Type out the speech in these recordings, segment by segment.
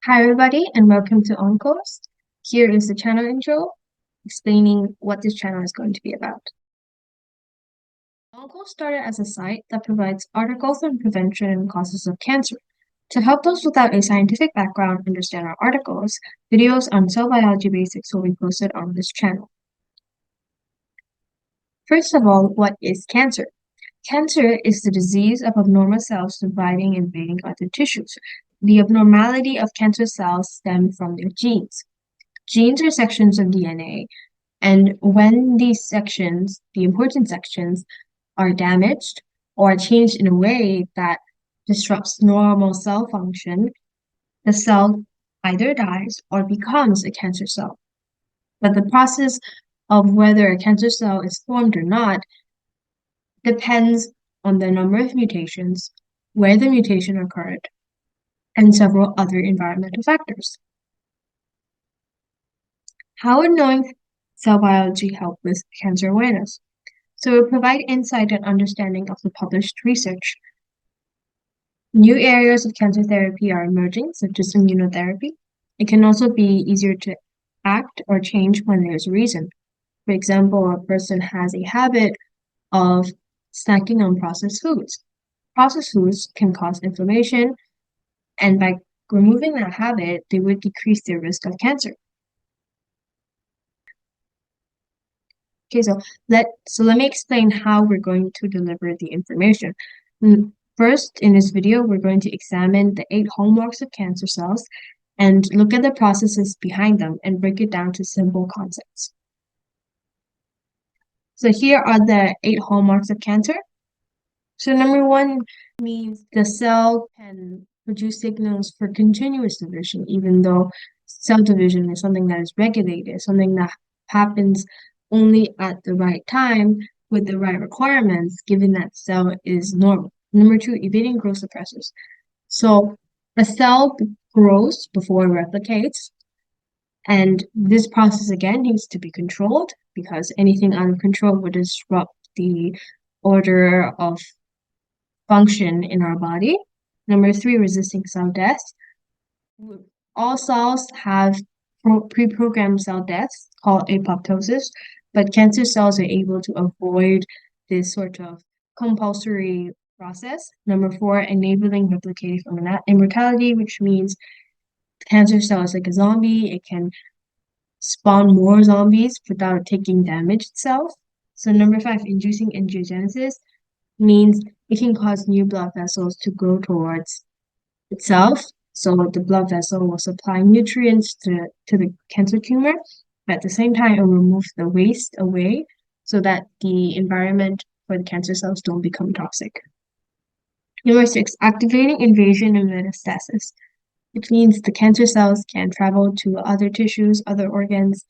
Hi, everybody, and welcome to Oncos. Here is the channel intro explaining what this channel is going to be about. Oncos started as a site that provides articles on prevention and causes of cancer. To help those without a scientific background understand our articles, videos on cell biology basics will be posted on this channel. First of all, what is cancer? Cancer is the disease of abnormal cells dividing and invading other tissues. The abnormality of cancer cells stem from their genes. Genes are sections of DNA, and when these sections, the important sections, are damaged or changed in a way that disrupts normal cell function, the cell either dies or becomes a cancer cell. But the process of whether a cancer cell is formed or not depends on the number of mutations, where the mutation occurred, and several other environmental factors. How would knowing cell biology help with cancer awareness? So it will provide insight and understanding of the published research. New areas of cancer therapy are emerging, such as immunotherapy. It can also be easier to act or change when there's a reason. For example, a person has a habit of snacking on processed foods. Processed foods can cause inflammation, and by removing that habit, they would decrease their risk of cancer. Okay, so let me explain how we're going to deliver the information. First, in this video, we're going to examine the 8 hallmarks of cancer cells and look at the processes behind them and break it down to simple concepts. So here are the 8 hallmarks of cancer. So number 1 means the cell can produce signals for continuous division, even though cell division is something that is regulated, something that happens only at the right time with the right requirements, given that cell is normal. Number 2, evading growth suppressors. So a cell grows before it replicates, and this process again needs to be controlled because anything out of control would disrupt the order of function in our body. Number 3, resisting cell death. All cells have pre-programmed cell deaths called apoptosis, but cancer cells are able to avoid this sort of compulsory process. Number 4, enabling replicative immortality, which means cancer cell is like a zombie. It can spawn more zombies without taking damage itself. So number 5, inducing angiogenesis means it can cause new blood vessels to grow towards itself. So the blood vessel will supply nutrients to the cancer tumor. But at the same time, it will remove the waste away so that the environment for the cancer cells don't become toxic. Number 6, activating invasion and metastasis, which means the cancer cells can travel to other tissues, other organs,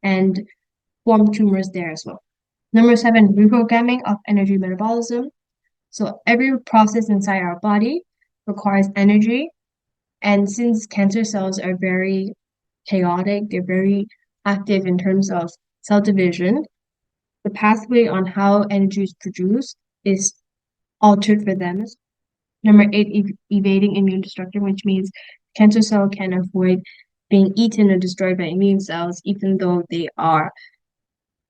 and form tumors there as well. Number 7, reprogramming of energy metabolism. So every process inside our body requires energy. And since cancer cells are very chaotic, they're very active in terms of cell division, the pathway on how energy is produced is altered for them. Number 8, evading immune destruction, which means cancer cell can avoid being eaten or destroyed by immune cells, even though they are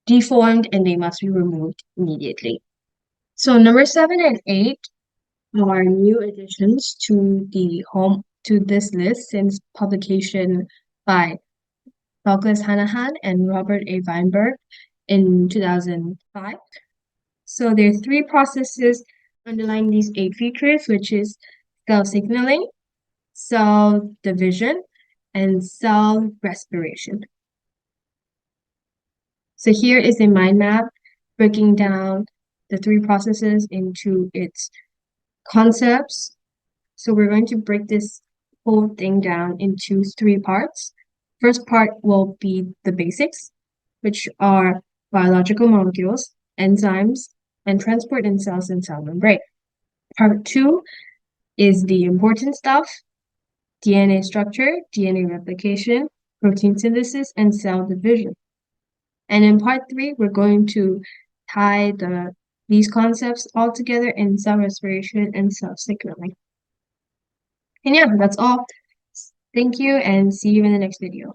deformed and they must be removed immediately. So number 7 and 8 are new additions to this list since publication by Douglas Hanahan and Robert A. Weinberg in 2005. So there are 3 processes underlying these 8 features, which is cell signaling, cell division, and cell respiration. So here is a mind map breaking down the 3 processes into its concepts. So we're going to break this whole thing down into 3 parts. First part will be the basics, which are biological molecules, enzymes, and transport in cells and cell membrane. Part 2 is the important stuff, DNA structure, DNA replication, protein synthesis, and cell division. And in part 3, we're going to tie these concepts all together in cell respiration and cell signaling. And yeah, that's all. Thank you and see you in the next video.